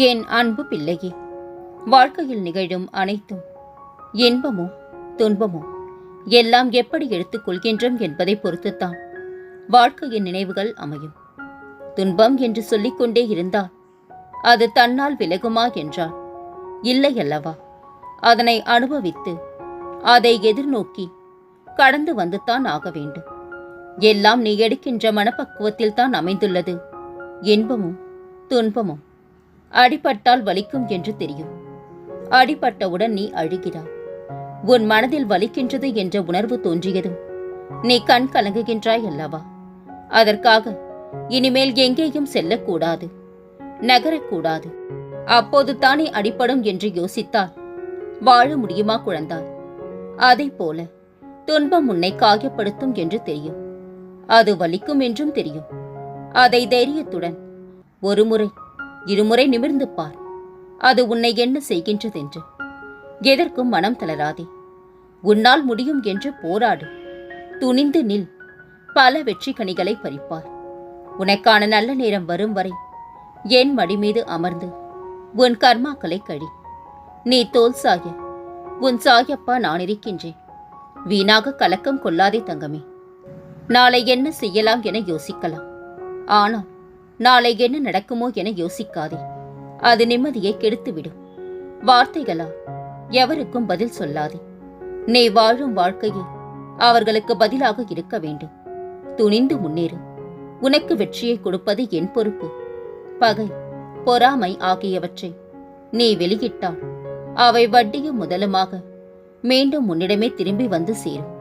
என் அன்பு பிள்ளையே, வாழ்க்கையில் நிகழும் அனைத்தும் இன்பமோ துன்பமோ எல்லாம் எப்படி எடுத்துக்கொள்கின்றோம் என்பதை பொறுத்துத்தான் வாழ்க்கையின் நினைவுகள் அமையும். துன்பம் என்று சொல்லிக்கொண்டே இருந்தால் அது தன்னால் விலகுமா என்றால் இல்லை அல்லவா? அதனை அனுபவித்து அதை எதிர்நோக்கி கடந்து வந்துதான் ஆக வேண்டும். எல்லாம் நீ எடுக்கின்ற மனப்பக்குவத்தில் தான் அமைந்துள்ளது இன்பமும் துன்பமும். அடிபட்டால் வலிக்கும் என்று தெரியும். அடிபட்டவுடன் நீ அழுகிறாய். உன் மனதில் வலிக்கின்றது என்ற உணர்வு தோன்றியதும் நீ கண் கலங்குகின்றாய் அல்லவா? அதற்காக இனிமேல் எங்கேயும் செல்லக்கூடாது, நகரக்கூடாது. அப்போது தானே அடிபடும் என்று யோசித்தால் வாழ முடியுமா குழந்தாய்? அதை போல துன்பம் உன்னை காயப்படுத்தும் என்று தெரியும். அது வலிக்கும் என்றும் தெரியும். அதை தைரியத்துடன் ஒரு முறை இருமுறை நிமிர்ந்து பார். அது உன்னை என்ன செய்கின்றதென்று. எதற்கும் மனம் தளராதே. உன்னால் முடியும் என்று போராடு. துணிந்து நில். பல வெற்றி கனிகளை பறிப்பார். உனக்கான நல்ல நேரம் வரும் வரை என் மடி மீது அமர்ந்து உன் கர்மாக்களை கழி. நீ தோல் சாய உன் சாயப்பா நான் இருக்கின்றேன். வீணாக கலக்கம் கொள்ளாதே தங்கமே. நாளை என்ன செய்யலாம் என யோசிக்கலாம். ஆனால் நாளை என்ன நடக்குமோ என யோசிக்காதே. அது நிம்மதியை கெடுத்துவிடும். வார்த்தைகளா எவருக்கும் பதில் சொல்லாதே. நீ வாழும் வாழ்க்கையை அவர்களுக்கு பதிலாக இருக்க வேண்டும். துணிந்து முன்னேறு. உனக்கு வெற்றியை கொடுப்பது என் பொறுப்பு. பகை, பொறாமை ஆகியவற்றை நீ வெளியிட்டால் அவை வட்டியும் முதலுமாக மீண்டும் உன்னிடமே திரும்பி வந்து சேரும்.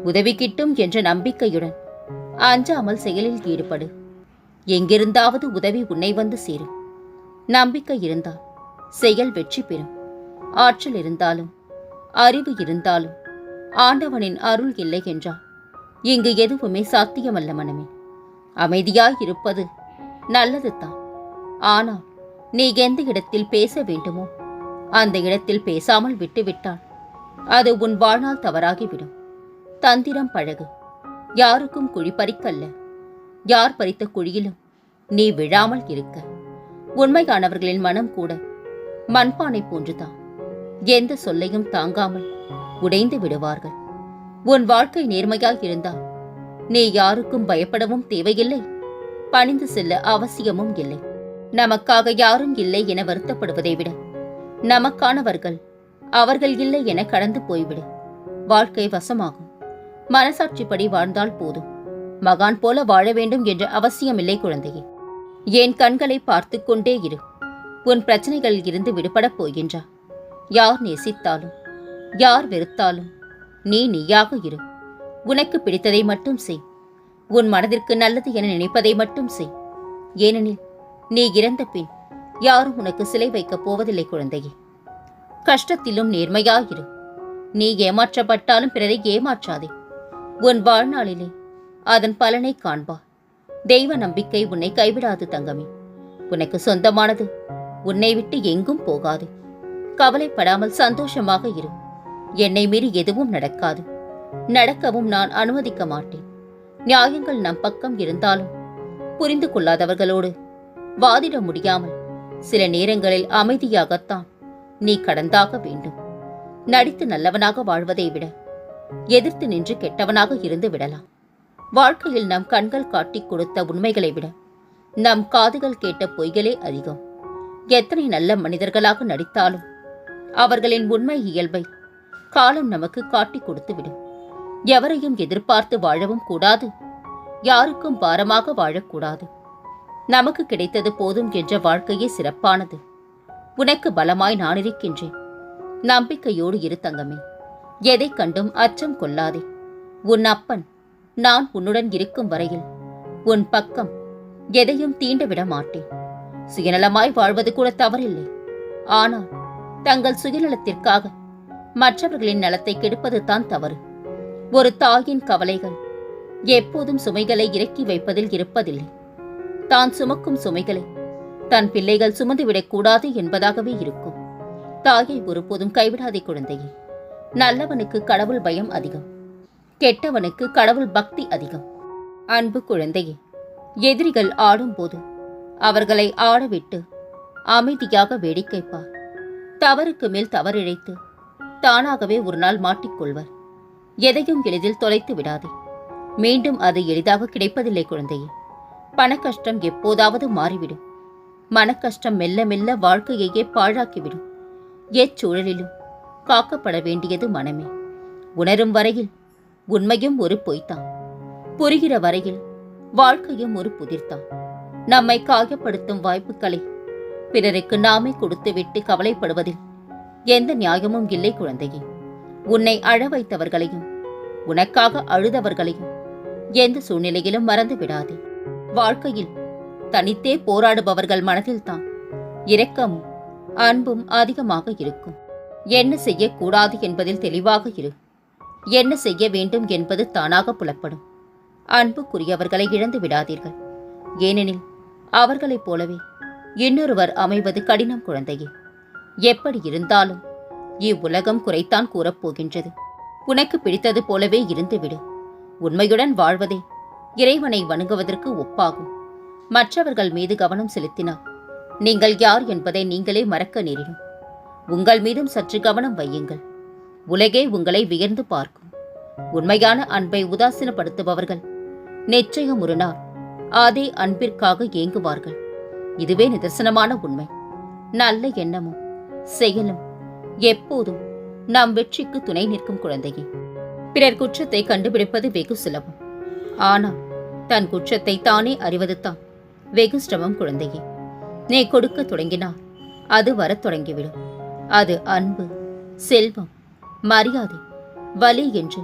உதவி கிட்டும் என்ற நம்பிக்கையுடன் அஞ்சாமல் செயலில் ஈடுபடு. எங்கிருந்தாவது உதவி உன்னை வந்து சேரும். நம்பிக்கை இருந்தால் செயல் வெற்றி பெறும். ஆற்றல் இருந்தாலும் அறிவு இருந்தாலும் ஆண்டவனின் அருள் இல்லை என்றால் இங்கு எதுவுமே சாத்தியமல்ல மனமே. அமைதியாய் இருப்பது நல்லது தான். ஆனால் நீ எந்த இடத்தில் பேச வேண்டுமோ அந்த இடத்தில் பேசாமல் விட்டுவிட்டால் அது உன் வாழ்நாள் தவறாகிவிடும். தந்திரம் பழகு. யாருக்கும் குழி பறிக்கல்ல. யார் பறித்த குழியிலும் நீ விழாமல் இருக்க. உண்மையானவர்களின் மனம் கூட மண்பானை போன்றுதான். எந்த சொல்லையும் தாங்காமல் உடைந்து விடுவார்கள். உன் வாழ்க்கை நேர்மையாய் இருந்தால் நீ யாருக்கும் பயப்படவும் தேவையில்லை, பணிந்து செல்ல அவசியமும் இல்லை. நமக்காக யாரும் இல்லை என வருத்தப்படுவதை விட நமக்கானவர்கள் அவர்கள் இல்லை என கடந்து போய்விடு. வாழ்க்கை வசமாகும். மனசாட்சிப்படி வாழ்ந்தால் போதும். மகான் போல வாழ வேண்டும் என்ற அவசியமில்லை குழந்தையே. என் கண்களை பார்த்து கொண்டே இரு. உன் பிரச்சனைகளில் இருந்து விடுபடப் போகின்றா. யார் நேசித்தாலும் யார் வெறுத்தாலும் நீ நீயாக இரு. உனக்கு பிடித்ததை மட்டும் செய். உன் மனதிற்கு நல்லது என நினைப்பதை மட்டும் செய். ஏனெனில் நீ இறந்த பின் யாரும் உனக்கு சிலை வைக்கப் போவதில்லை குழந்தையே. கஷ்டத்திலும் நேர்மையாயிரு. நீ ஏமாற்றப்பட்டாலும் பிறரை ஏமாற்றாதே. உன் வாழ்நாளிலே அதன் பலனை காண்பார். தெய்வ நம்பிக்கை உன்னை கைவிடாது தங்கமே. உனக்கு சொந்தமானது உன்னை விட்டு எங்கும் போகாது. கவலைப்படாமல் சந்தோஷமாக இரு. என்னை மீறி எதுவும் நடக்காது. நடக்கவும் நான் அனுமதிக்க மாட்டேன். நியாயங்கள் நம் பக்கம் இருந்தாலும் புரிந்து கொள்ளாதவர்களோடு வாதிட முடியாமல் சில நேரங்களில் அமைதியாகத்தான் நீ கடந்தாக வேண்டும். நடித்து நல்லவனாக வாழ்வதை விட எதிர்த்து நின்று கெட்டவனாக இருந்து விடலாம். வாழ்க்கையில் நம் கண்கள் காட்டிக் கொடுத்த உண்மைகளை விட நம் காதுகள் கேட்ட பொய்களே அதிகம். எத்தனை நல்ல மனிதர்களாக நடித்தாலும் அவர்களின் உண்மை இயல்பை காலம் நமக்கு காட்டிக் கொடுத்துவிடும். எவரையும் எதிர்பார்த்து வாழவும் கூடாது. யாருக்கும் பாரமாக வாழக்கூடாது. நமக்கு கிடைத்தது போதும் என்ற வாழ்க்கையே சிறப்பானது. உனக்கு பலமாய் நான் இருக்கின்றேன். நம்பிக்கையோடு இரு தங்கமே. எதை கண்டும் அச்சம் கொள்ளாதே. உன் அப்பன் நான் உன்னுடன் இருக்கும் வரையில் உன் பக்கம் எதையும் தீண்ட விட மாட்டேன். சுயநலமாய் வாழ்வது கூட தவறில்லை. ஆனால் தங்கள் சுயநலத்திற்காக மற்றவர்களின் நலத்தை கெடுப்பது தான் தவறு. ஒரு தாயின் கவலைகள் எப்போதும் சுமைகளை இறக்கி வைப்பதில் இருப்பதில்லை. தான் சுமக்கும் சுமைகளை தன் பிள்ளைகள் சுமந்துவிடக்கூடாது என்பதாகவே இருக்கும். தாயை ஒருபோதும் கைவிடாதே குழந்தையே. நல்லவனுக்கு கடவுள் பயம் அதிகம். கெட்டவனுக்கு கடவுள் பக்தி அதிகம். அன்பு குழந்தையே, எதிரிகள் ஆடும்போது அவர்களை ஆடவிட்டு அமைதியாக வேடிக்கை பார். தவறுக்கு மேல் தவறிழைத்து தானாகவே ஒரு நாள் மாட்டிக்கொள்வர். எதையும் எளிதில் தொலைத்து விடாதே. மீண்டும் அது எளிதாக கிடைப்பதில்லை குழந்தையே. பணக்கஷ்டம் எப்போதாவது மாறிவிடும். மனக்கஷ்டம் மெல்ல மெல்ல வாழ்க்கையையே பாழாக்கிவிடும். எச்சூழலிலும் காக்கப்பட வேண்டியது மனமே. உணரும் வரையில் உண்மையும் ஒரு பொய்த்தான். புரிகிற வரையில் வாழ்க்கையும் ஒரு புதிர்தான். நம்மை காயப்படுத்தும் வாய்ப்புகளை பிறருக்கு நாமே கொடுத்துவிட்டு கவலைப்படுவதில் எந்த நியாயமும் இல்லை குழந்தையே. உன்னை அழ வைத்தவர்களையும் உனக்காக அழுதவர்களையும் எந்த சூழ்நிலையிலும் மறந்து விடாதே. வாழ்க்கையில் தனித்தே போராடுபவர்கள் மனதில்தான் இரக்கமும் அன்பும் அதிகமாக இருக்கும். என்ன செய்யக்கூடாது என்பதில் தெளிவாக இரு. என்ன செய்ய வேண்டும் என்பது தானாக புலப்படும். அன்புக்குரியவர்களை இழந்து விடாதீர்கள். ஏனெனில் அவர்களைப் போலவே இன்னொருவர் அமைவது கடினம் குழந்தையே. எப்படி இருந்தாலும் இவ்வுலகம் குறைத்தான் கூறப்போகின்றது. உனக்கு பிடித்தது போலவே இருந்துவிடு. உண்மையுடன் வாழ்வதே இறைவனை வணங்குவதற்கு ஒப்பாகும். மற்றவர்கள் மீது கவனம் செலுத்தினால் நீங்கள் யார் என்பதை நீங்களே மறக்க நேரிடும். உங்கள் மீதும் சற்று கவனம் வையுங்கள். உலகே உங்களை வியர்ந்து பார்க்கும். உண்மையான அன்பை உதாசீனப்படுத்துபவர்கள் நிச்சயம் ஒரு நாள் அதே அன்பிற்காக ஏங்குவார்கள். இதுவே நிதர்சனமான உண்மை. நல்ல எண்ணமும் செயலும் எப்போதும் நம் வெற்றிக்கு துணை நிற்கும் குழந்தையே. பிறர் குற்றத்தை கண்டுபிடிப்பது வெகு சுலபம். ஆனால் தன் குற்றத்தை தானே அறிவது தான் வெகு சிரமம் குழந்தையே. நீ கொடுக்க தொடங்கினால் அது வரத் தொடங்கிவிடும். அது அன்பு, செல்வம், மரியாதை, வலி என்று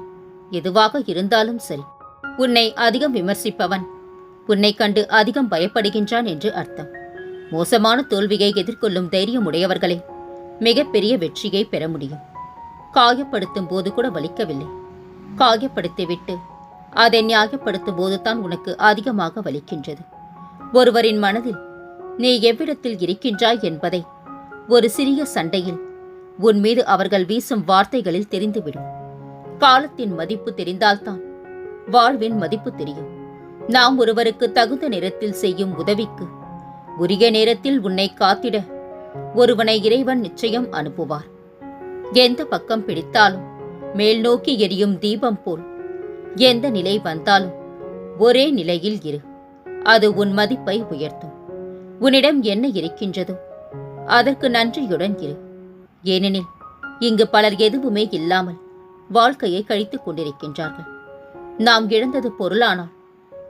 எதுவாக இருந்தாலும் சரி. உன்னை அதிகம் விமர்சிப்பவன் உன்னை கண்டு அதிகம் பயப்படுகின்றான் என்று அர்த்தம். மோசமான தோல்வியை எதிர்கொள்ளும் தைரியம் உடையவர்களே மிகப்பெரிய வெற்றியை பெற முடியும். காயப்படுத்தும் போது கூட வலிக்கவில்லை. காயப்படுத்திவிட்டு அதை நியாயப்படுத்தும் போதுதான் உனக்கு அதிகமாக வலிக்கின்றது. ஒருவரின் மனதில் நீ எவ்விடத்தில் இருக்கின்றாய் என்பதை ஒரு சிறிய சண்டையில் உன் மீது அவர்கள் வீசும் வார்த்தைகளில் தெரிந்துவிடும். காலத்தின் மதிப்பு தெரிந்தால்தான் வாழ்வின் மதிப்பு தெரியும். நாம் ஒருவருக்கு தகுந்த நேரத்தில் செய்யும் உதவிக்கு உரிய நேரத்தில் உன்னை காத்திட ஒருவனை இறைவன் நிச்சயம் அனுப்புவார். எந்த பக்கம் பிடித்தாலும் மேல் நோக்கி எரியும் தீபம் போல் எந்த நிலை வந்தாலும் ஒரே நிலையில் இரு. அது உன் மதிப்பை உயர்த்தும். உன்னிடம் என்ன இருக்கின்றதோ அதற்கு நன்றியுடன் இரு. ஏனெனில் இங்கு பலர் எதுவுமே இல்லாமல் வாழ்க்கையை கழித்துக் கொண்டிருக்கின்றார்கள். நாம் இழந்தது பொருளானால்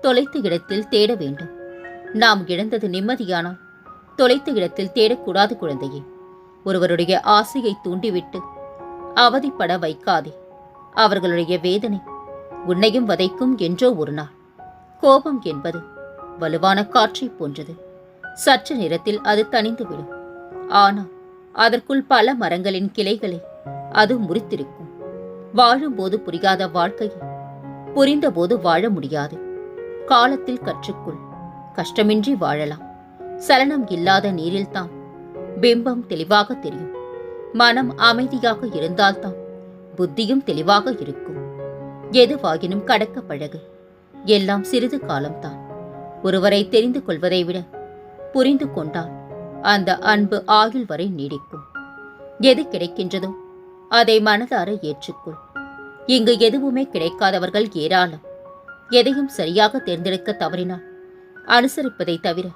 தொலைத்த இடத்தில் தேட வேண்டும். நாம் இழந்தது நிம்மதியானால் தொலைத்த இடத்தில் தேடக்கூடாது குழந்தையே. ஒருவருடைய ஆசையை தூண்டிவிட்டு அவதிப்பட வைக்காதே. அவர்களுடைய வேதனை உன்னையும் வதைக்கும் என்றோ ஒரு நாள். கோபம் என்பது வலுவான காற்றை போன்றது. சற்று நேரத்தில் அது தணிந்துவிடும். ஆனால் அதற்குள் பல மரங்களின் கிளைகளை அது முறித்திருக்கும். வாழும்போது புரியாத வாழ்க்கையை புரிந்தபோது வாழ முடியாது. காலத்தில் கற்றுக்கொள். கஷ்டமின்றி வாழலாம். சலனம் இல்லாத நீரில்தான் பிம்பம் தெளிவாக தெரியும். மனம் அமைதியாக இருந்தால்தான் புத்தியும் தெளிவாக இருக்கும். எதுவாகினும் கடக்க பழகு. எல்லாம் சிறிது காலம்தான். ஒருவரை தெரிந்து கொள்வதை விட புரிந்து கொண்டால் அந்த அன்பு ஆயுள் வரை நீடிக்கும். எது கிடைக்கின்றதோ அதை மனதார ஏற்றுக்கொள். இங்கு எதுவுமே கிடைக்காதவர்கள் ஏராளம். எதையும் சரியாக தேர்ந்தெடுக்க தவறினால் அனுசரிப்பதை தவிர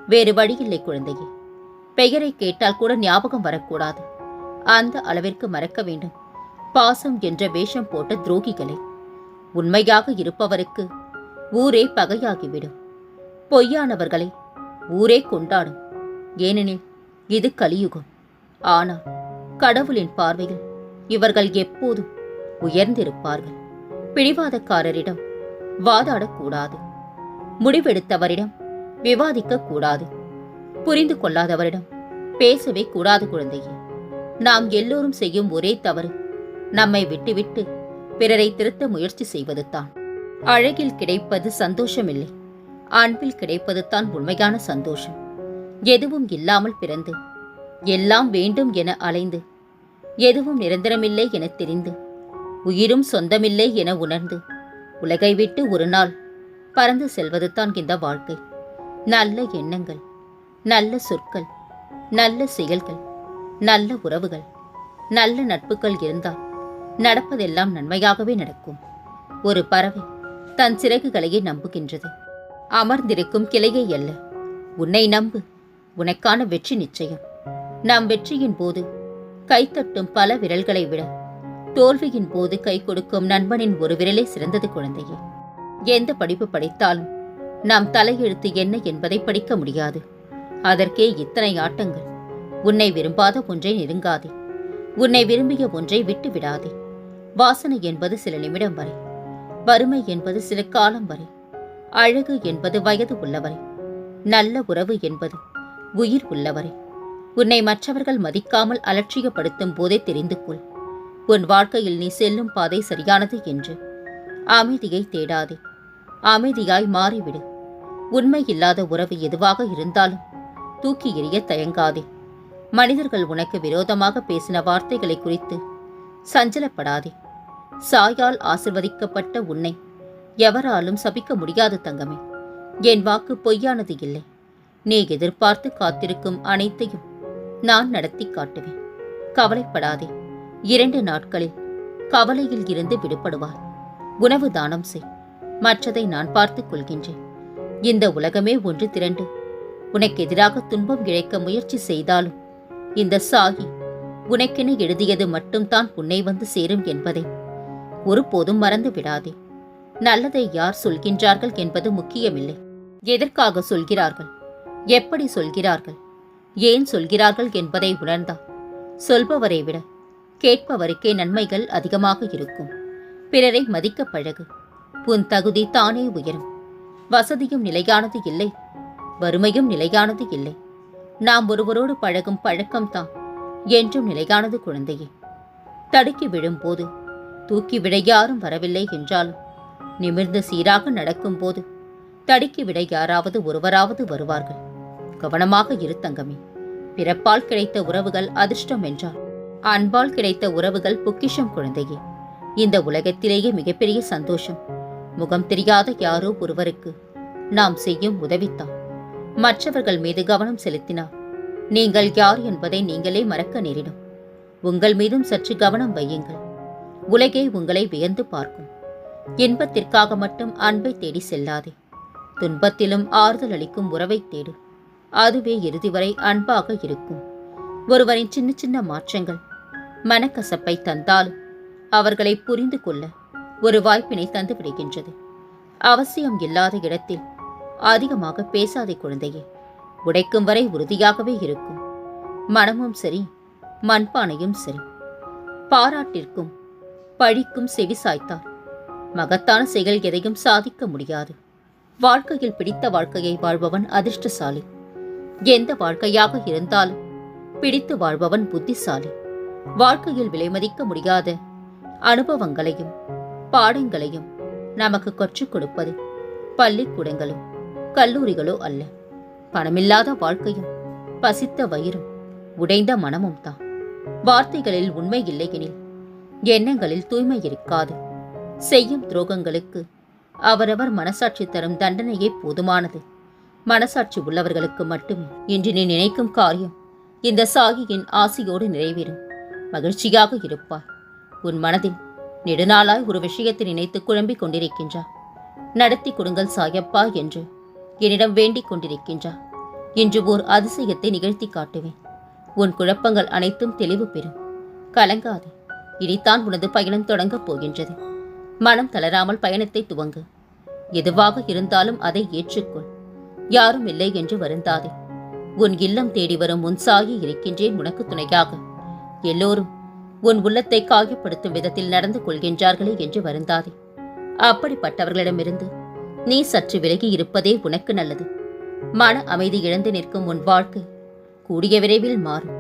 வேறு வழியில்லை குழந்தையே. பெயரை கேட்டால் கூட ஞாபகம் வரக்கூடாது. அந்த அளவிற்கு மறக்க வேண்டும் பாசம் என்ற வேஷம் போட்ட துரோகிகளை. உண்மையாக இருப்பவருக்கு ஊரே பகையாகிவிடும். பொய்யானவர்களை ஊரே கொண்டாடும். ஏனெனில் இது கலியுகம். ஆனால் கடவுளின் பார்வையில் இவர்கள் எப்போதும் உயர்ந்திருப்பார்கள். பிடிவாதக்காரரிடம் வாதாடக்கூடாது. முடிவெடுத்தவரிடம் விவாதிக்க கூடாது. புரிந்து கொள்ளாதவரிடம் பேசவே கூடாது குழந்தையே. நாம் எல்லோரும் செய்யும் ஒரே தவறு நம்மை விட்டுவிட்டு பிறரை திருத்த முயற்சி செய்வதுதான். அழகில் கிடைப்பது சந்தோஷமில்லை. அன்பில் கிடைப்பது தான் உண்மையான சந்தோஷம். எதுவும் இல்லாமல் பிறந்து எல்லாம் வேண்டும் என அலைந்து எதுவும் நிரந்தரமில்லை என தெரிந்து உயிரும் சொந்தமில்லை என உணர்ந்து உலகை விட்டு ஒரு நாள் பறந்து செல்வது தான் இந்த வாழ்க்கை. நல்ல எண்ணங்கள், நல்ல சொற்கள், நல்ல செயல்கள், நல்ல உறவுகள், நல்ல நட்புகள் இருந்தால் நடப்பதெல்லாம் நன்மையாகவே நடக்கும். ஒரு பறவை தன் சிறகுகளையே நம்புகின்றது, அமர்ந்திருக்கும் கிளையை அல்ல. உன்னை நம்பு, உனக்கான வெற்றி நிச்சயம். நாம் வெற்றியின் போது கைத்தட்டும் பல விரல்களை விட தோல்வியின் போது கை கொடுக்கும் நண்பனின் ஒரு விரலே சிறந்தது குழந்தையே. எந்த படிப்பு படித்தாலும் நாம் தலையெழுத்து என்ன என்பதை படிக்க முடியாது. அதற்கே இத்தனை ஆட்டங்கள். உன்னை விரும்பாத ஒன்றை நெருங்காதே, உன்னை விரும்பிய ஒன்றை விட்டு விடாதே. வாசனை என்பது சில நிமிடம் வரை, வறுமை என்பது சில காலம் வரை, அழகு என்பது வயது உள்ளவரை, நல்ல உறவு என்பது உயிர் உள்ளவரை. உன்னை மற்றவர்கள் மதிக்காமல் அலட்சியப்படுத்தும் போதே தெரிந்து கொள், உன் வாழ்க்கையில் நீ செல்லும் பாதை சரியானது என்று. அமைதியை தேடாதே, அமைதியாய் மாறிவிடு. உண்மை இல்லாத உறவு எதுவாக இருந்தாலும் தூக்கி எறிய தயங்காதே. மனிதர்கள் உனக்கு விரோதமாக பேசின வார்த்தைகளை குறித்து சஞ்சலப்படாதே. சாயால் ஆசிர்வதிக்கப்பட்ட உன்னை எவராலும் சபிக்க முடியாது தங்கமே. என் வாக்கு பொய்யானது இல்லை. நீ எதிர்பார்த்து காத்திருக்கும் அனைத்தையும் நான் நடத்தி காட்டுவேன். கவலைப்படாதே. 2 நாட்களில் கவலையில் இருந்து விடுபடுவார். உணவு தானம் செய், மற்றதை நான் பார்த்துக் கொள்கின்றேன். இந்த உலகமே ஒன்று திரண்டு உனக்கு எதிராக துன்பம் இழைக்க முயற்சி செய்தாலும் இந்த சாகி உனக்கென எழுதியது மட்டும்தான் உன்னை வந்து சேரும் என்பதை ஒருபோதும் மறந்து விடாதே. நல்லதை யார் சொல்கின்றார்கள் என்பது முக்கியமில்லை. எதற்காக சொல்கிறார்கள், எப்படி சொல்கிறார்கள், ஏன் சொல்கிறார்கள் என்பதை உணர்ந்தால் சொல்பவரை விட கேட்பவருக்கே நன்மைகள் அதிகமாக இருக்கும். பிறரை மதிக்க பழகு, உன் தகுதி தானே உயரும். வசதியும் நிலையானது இல்லை, வறுமையும் நிலையானது இல்லை. நாம் ஒருவரோடு பழகும் பழக்கம்தான் என்றும் நிலையானது குழந்தையே. தடுக்கி விழும்போது தூக்கிவிட யாரும் வரவில்லை என்றாலும் நிமிர்ந்து சீராக நடக்கும்போது தடுக்கிவிட யாராவது ஒருவராவது வருவார்கள். கவனமாக இரு தங்கமே. பிறப்பால் கிடைத்த உறவுகள் அதிர்ஷ்டம் என்றால் அன்பால் கிடைத்த உறவுகள் பொக்கிஷம் குழந்தையே. இந்த உலகத்திலேயே மிகப்பெரிய சந்தோஷம் முகம் தெரியாத யாரோ ஒருவருக்கு நாம் செய்யும் உதவித்தான். மற்றவர்கள் மீது கவனம் செலுத்தினார் நீங்கள் யார் என்பதை நீங்களே மறக்க நேரிடும். உங்கள் மீதும் சற்று கவனம் வையுங்கள். உலகே உங்களை வியந்து பார்க்கும். இன்பத்திற்காக மட்டும் அன்பை தேடி செல்லாதே. துன்பத்திலும் ஆறுதல் அளிக்கும் உறவை தேடு. அதுவே இறுதி வரை அன்பாக இருக்கும். ஒருவரின் சின்ன சின்ன மாற்றங்கள் மனக்கசப்பை தந்தாலும் அவர்களை புரிந்து கொள்ள ஒரு வாய்ப்பினை தந்து விடுகின்றது. அவசியம் இல்லாத இடத்தில் அதிகமாக பேசாதே குழந்தையே. உடைக்கும் வரை உறுதியாகவே இருக்கும். மனமும் சரி, மண்பானையும் சரி. பாராட்டிற்கும் பழிக்கும் செவி சாய்த்தார் மகத்தான செயல் எதையும் சாதிக்க முடியாது. வாழ்க்கையில் பிடித்த வாழ்க்கையை வாழ்பவன் அதிர்ஷ்டசாலி. எந்த வாழ்க்கையாக இருந்தாலும் பிடித்து வாழ்பவன் புத்திசாலி. வாழ்க்கையில் விலைமதிக்க முடியாத அனுபவங்களையும் பாடங்களையும் நமக்கு கற்றுக் கொடுப்பது பள்ளிக்கூடங்களும் கல்லூரிகளோ அல்ல. பணமில்லாத வாழ்க்கையும் பசித்த வயிறும் உடைந்த மனமும் தான். வார்த்தைகளில் உண்மை இல்லையெனில் எண்ணங்களில் தூய்மை இருக்காது. செய்யும் துரோகங்களுக்கு அவரவர் மனசாட்சி தரும் தண்டனையே போதுமானது. மனசாட்சி உள்ளவர்களுக்கு மட்டுமே இன்று நீ நினைக்கும் காரியம் இந்த சாகியின் ஆசையோடு நிறைவேறும். மகிழ்ச்சியாக இருப்பார். உன் மனதில் நெடுநாளாய் ஒரு விஷயத்தை நினைத்து குழம்பிக் கொண்டிருக்கின்றார். நடத்தி கொடுங்கள் சாயப்பா என்று என்னிடம் வேண்டிக் கொண்டிருக்கின்றார். இன்று ஓர் அதிசயத்தை நிகழ்த்தி காட்டுவேன். உன் குழப்பங்கள் அனைத்தும் தெளிவு பெறும். கலங்காதே. இனித்தான் உனது பயணம் தொடங்கப் போகின்றது. மனம் தளராமல் பயணத்தை துவங்கு. எதுவாக இருந்தாலும் அதை ஏற்றுக்கொள். யாரும் இல்லை என்று வருந்தாதே. உன் இல்லம் தேடி வரும் உன் சாயி இருக்கின்றேன் உனக்கு துணையாக. எல்லோரும் உன் உள்ளத்தை காயப்படுத்தும் விதத்தில் நடந்து கொள்கின்றார்களே என்று வருந்தாதே. அப்படிப்பட்டவர்களிடமிருந்து நீ சற்று விலகி இருப்பதே உனக்கு நல்லது. மன அமைதி இழந்து நிற்கும் உன் வாழ்க்கை கூடிய விரைவில் மாறும்.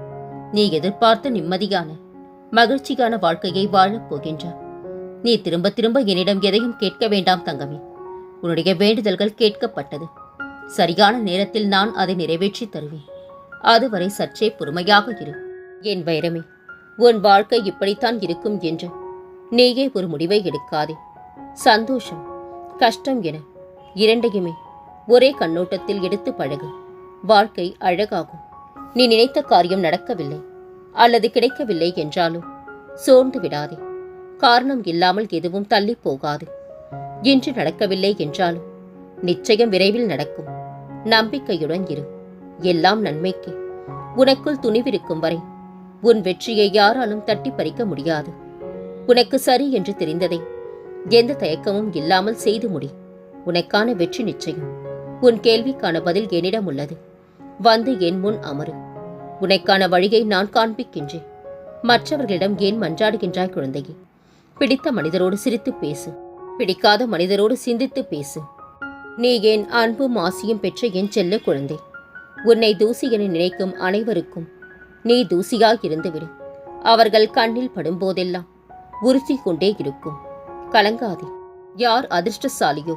நீ எதிர்பார்த்த நிம்மதியான மகிழ்ச்சியான வாழ்க்கையை வாழப் போகின்றாய். நீ திரும்ப திரும்ப என்னிடம் எதையும் கேட்க வேண்டாம் தங்கமே. உன்னுடைய வேண்டுதல்கள் கேட்கப்பட்டது. சரியான நேரத்தில் நான் அதை நிறைவேற்றி தருவேன். அதுவரை சற்றே பொறுமையாக இரு. என் வைரமே, உன் வாழ்க்கை இப்படித்தான் இருக்கும் என்று நீயே ஒரு முடிவை எடுக்காதே. சந்தோஷம் கஷ்டம் என இரண்டையுமே ஒரே கண்ணோட்டத்தில் எடுத்து பழகு. வாழ்க்கை அழகாகும். நீ நினைத்த காரியம் நடக்கவில்லை அல்லது கிடைக்கவில்லை என்றாலும் சோர்ந்து விடாதே. காரணம் இல்லாமல் எதுவும் தள்ளி போகாது. இன்று நடக்கவில்லை என்றாலும் நிச்சயம் விரைவில் நடக்கும். நம்பிக்கையுடன் இரு. எல்லாம் நன்மைக்கு. உனக்குள் துணிவிருக்கும் வரை உன் வெற்றியை யாராலும் தட்டி பறிக்க முடியாது. உனக்கு சரி என்று தெரிந்ததை எந்த தயக்கமும் இல்லாமல் செய்து முடி. உனக்கான வெற்றி நிச்சயம். உன் கேள்விக்கான பதில் என்னிடம் உள்ளது. வந்து என் முன் அமரு. உனக்கான வழியை நான் காண்பிக்கின்றேன். மற்றவர்களிடம் ஏன் மன்றாடுகின்றாய் குழந்தையே? பிடித்த மனிதரோடு சிரித்து பேசு. பிடிக்காத மனிதரோடு சிந்தித்து பேசு. நீ என் அன்பும் ஆசியும் பெற்ற என் செல்ல குழந்தை. உன்னை தூசி என நினைக்கும் அனைவருக்கும் நீ தூசியாய் இருந்துவிடு. அவர்கள் கண்ணில் படும்போதெல்லாம் உறுத்தி கொண்டே இருக்கும். கலங்காதே. யார் அதிர்ஷ்டசாலியோ,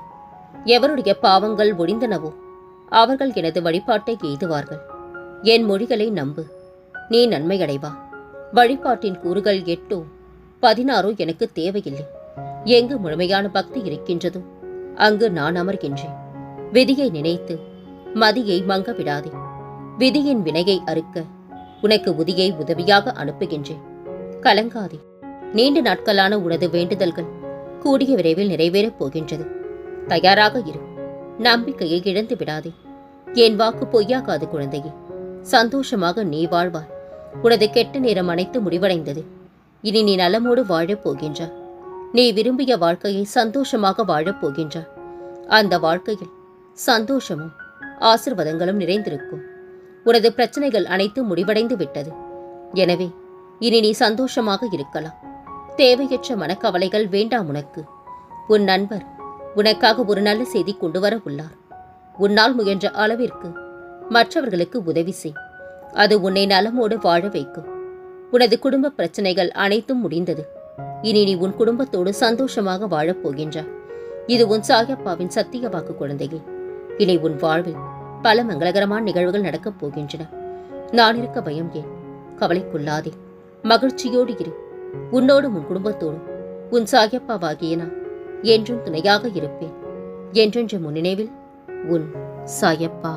எவருடைய பாவங்கள் ஒழிந்தனவோ அவர்கள் எனது வழிபாட்டை எய்துவார்கள். என் மொழிகளை நம்பு. நீ நன்மையடைவா. வழிபாட்டின் கூறுகள் 8 16 எனக்கு தேவையில்லை. எங்கு முழுமையான பக்தி இருக்கின்றதோ அங்கு நான் அமர்கின்றேன். விதியை நினைத்து மதியை மங்க விடாதே. விதியின் வினையை அறுக்க உனக்கு உதியை உதவியாக அனுப்புகின்றேன். கலங்காதே. நீண்ட நாட்களான உனது வேண்டுதல்கள் கூடிய விரைவில் நிறைவேறப் போகின்றது. தயாராக இரு. நம்பிக்கையை இழந்து விடாதே. என் வாக்கு பொய்யாகாது குழந்தையே. சந்தோஷமாக நீ வாழ்வாய். உனது கெட்ட நேரம் அனைத்து முடிவடைந்தது. இனி நீ நலமோடு வாழப் போகின்றாய். நீ விரும்பிய வாழ்க்கையை சந்தோஷமாக வாழப் போகின்றாய். அந்த வாழ்க்கையில் சந்தோஷமும் ஆசீர்வாதங்களும் நிறைந்திருக்கும். உனது பிரச்சனைகள் அனைத்தும் முடிவடைந்து விட்டது. எனவே இனி நீ சந்தோஷமாக இருக்கலாம். தேவையற்ற மனக்கவலைகள் வேண்டாம் உனக்கு. உன் நண்பர் உனக்காக ஒரு நல்ல செய்தி கொண்டு வர உள்ளார். உன்னால் முயன்ற அளவிற்கு மற்றவர்களுக்கு உதவி செய். அது உன்னை நலமோடு வாழ வைக்கும். உனது குடும்ப பிரச்சனைகள் அனைத்தும் முடிந்தது. இனி நீ உன் குடும்பத்தோடு சந்தோஷமாக வாழப் போகின்றாய். இது உன் சாயப்பாவின் சத்திய வாக்கு குழந்தையே. இனி உன் வாழ்வில் பல மங்களகரமான நிகழ்வுகள் நடக்கப் போகின்றன. நான் இருக்க பயம் ஏன்? கவலைக்குள்ளாதே. மகிழ்ச்சியோடு இரு. உன்னோடும் உன் குடும்பத்தோடும் உன் சாயப்பாவாகிய நான் என்றும் துணையாக இருப்பேன். என்றென்று முன் நினைவில் உன் சாயப்பா.